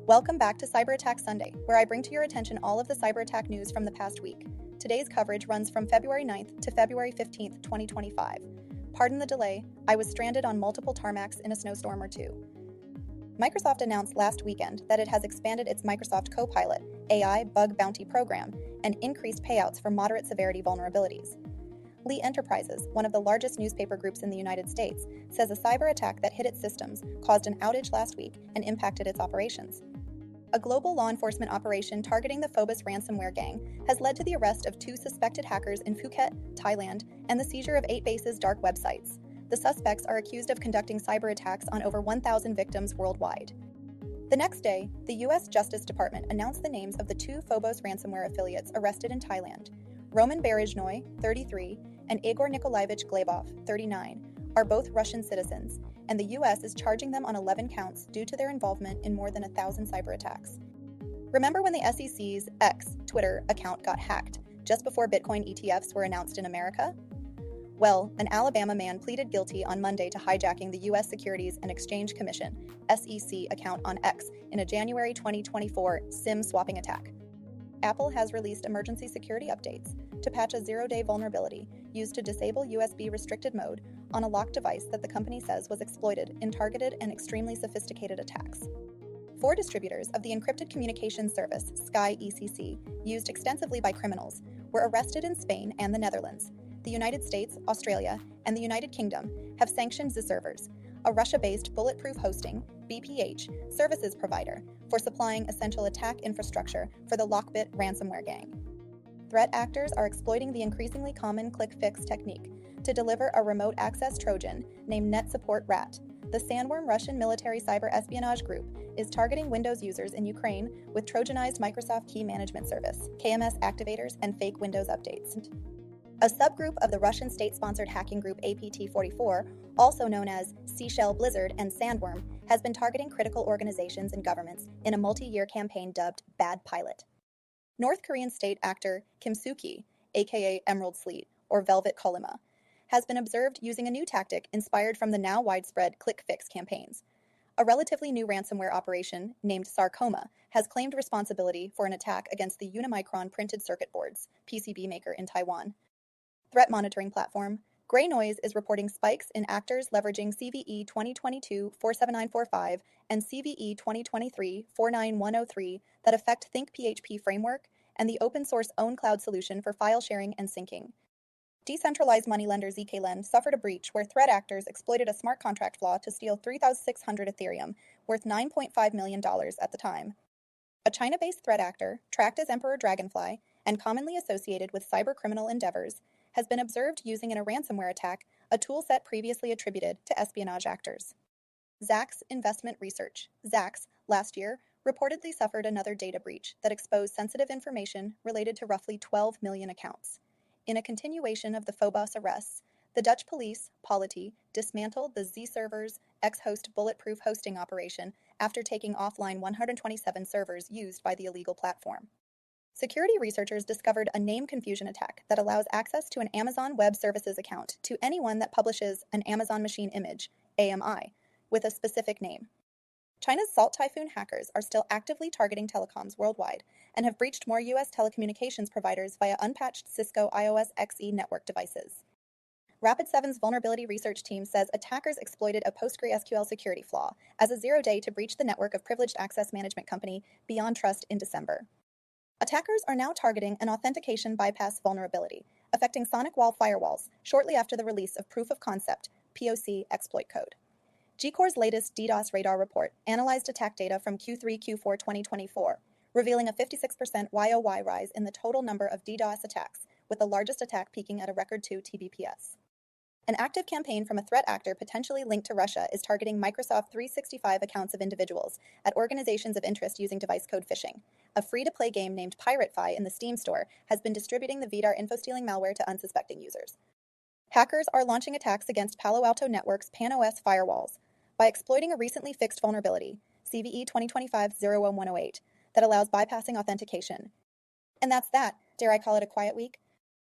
Welcome back to Cyberattacks Sunday, where I bring to your attention all of the cyberattack news from the past week. Today's coverage runs from February 9th to February 15th, 2025. Pardon the delay, I was stranded on multiple tarmacs in a snowstorm or two. Microsoft announced last weekend that it has expanded its Microsoft Copilot AI bug bounty program and increased payouts for moderate severity vulnerabilities. Lee Enterprises, one of the largest newspaper groups in the United States, says a cyber attack that hit its systems caused an outage last week and impacted its operations. A global law enforcement operation targeting the Phobos ransomware gang has led to the arrest of 2 suspected hackers in Phuket, Thailand, and the seizure of 8 bases' dark websites. The suspects are accused of conducting cyber attacks on over 1,000 victims worldwide. The next day, the U.S. Justice Department announced the names of the 2 Phobos ransomware affiliates arrested in Thailand. Roman Berezhnoi, 33, and Igor Nikolaevich Glebov, 39, are both Russian citizens, and the U.S. is charging them on 11 counts due to their involvement in more than 1,000 cyber attacks. Remember when the SEC's X Twitter account got hacked just before Bitcoin ETFs were announced in America? Well, an Alabama man pleaded guilty on Monday to hijacking the U.S. Securities and Exchange Commission (SEC) account on X in a January 2024 SIM swapping attack. Apple has released emergency security updates to patch a 0-day vulnerability used to disable USB restricted mode on a locked device that the company says was exploited in targeted and extremely sophisticated attacks. 4 distributors of the encrypted communications service Sky ECC, used extensively by criminals, were arrested in Spain and the Netherlands. The United States, Australia, and the United Kingdom have sanctioned the servers, a Russia-based bulletproof hosting (BPH) services provider, for supplying essential attack infrastructure for the Lockbit ransomware gang. Threat actors are exploiting the increasingly common click-fix technique to deliver a remote access Trojan named NetSupport-Rat. The sandworm Russian military cyber espionage group is targeting Windows users in Ukraine with Trojanized Microsoft Key Management Service, KMS activators, and fake Windows updates. A subgroup of the Russian state-sponsored hacking group APT44, also known as Seashell Blizzard and Sandworm, has been targeting critical organizations and governments in a multi-year campaign dubbed Bad Pilot. North Korean state actor Kim Soo-ki, aka Emerald Sleet, or Velvet Kolima, has been observed using a new tactic inspired from the now widespread click-fix campaigns. A relatively new ransomware operation, named Sarcoma, has claimed responsibility for an attack against the Unimicron printed circuit boards PCB maker in Taiwan. Threat monitoring platform Grey Noise is reporting spikes in actors leveraging CVE 2022-47945 and CVE 2023-49103 that affect ThinkPHP framework and the open-source own cloud solution for file sharing and syncing. Decentralized moneylender zkLend suffered a breach where threat actors exploited a smart contract flaw to steal 3,600 Ethereum, worth $9.5 million at the time. A China-based threat actor, tracked as Emperor Dragonfly and commonly associated with cybercriminal endeavors, has been observed using in a ransomware attack a toolset previously attributed to espionage actors. Zacks Investment Research, Zacks, last year, reportedly suffered another data breach that exposed sensitive information related to roughly 12 million accounts. In a continuation of the Phobos arrests, the Dutch police, Polity, dismantled the Z-Servers X-Host bulletproof hosting operation after taking offline 127 servers used by the illegal platform. Security researchers discovered a name confusion attack that allows access to an Amazon Web Services account to anyone that publishes an Amazon Machine Image, AMI, with a specific name. China's Salt Typhoon hackers are still actively targeting telecoms worldwide and have breached more U.S. telecommunications providers via unpatched Cisco iOS XE network devices. Rapid7's vulnerability research team says attackers exploited a PostgreSQL security flaw as a 0-day to breach the network of privileged access management company Beyond Trust in December. Attackers are now targeting an authentication bypass vulnerability, affecting Sonic Wall firewalls shortly after the release of Proof of Concept, POC exploit code. Gcore's latest DDoS radar report analyzed attack data from Q3-Q4 2024, revealing a 56% YOY rise in the total number of DDoS attacks, with the largest attack peaking at a record 2 Tbps. An active campaign from a threat actor potentially linked to Russia is targeting Microsoft 365 accounts of individuals at organizations of interest using device code phishing. A free-to-play game named PirateFi in the Steam store has been distributing the VDAR info-stealing malware to unsuspecting users. Hackers are launching attacks against Palo Alto Network's PAN-OS firewalls by exploiting a recently fixed vulnerability, CVE 2025-01108, that allows bypassing authentication. And that's that. Dare I call it a quiet week?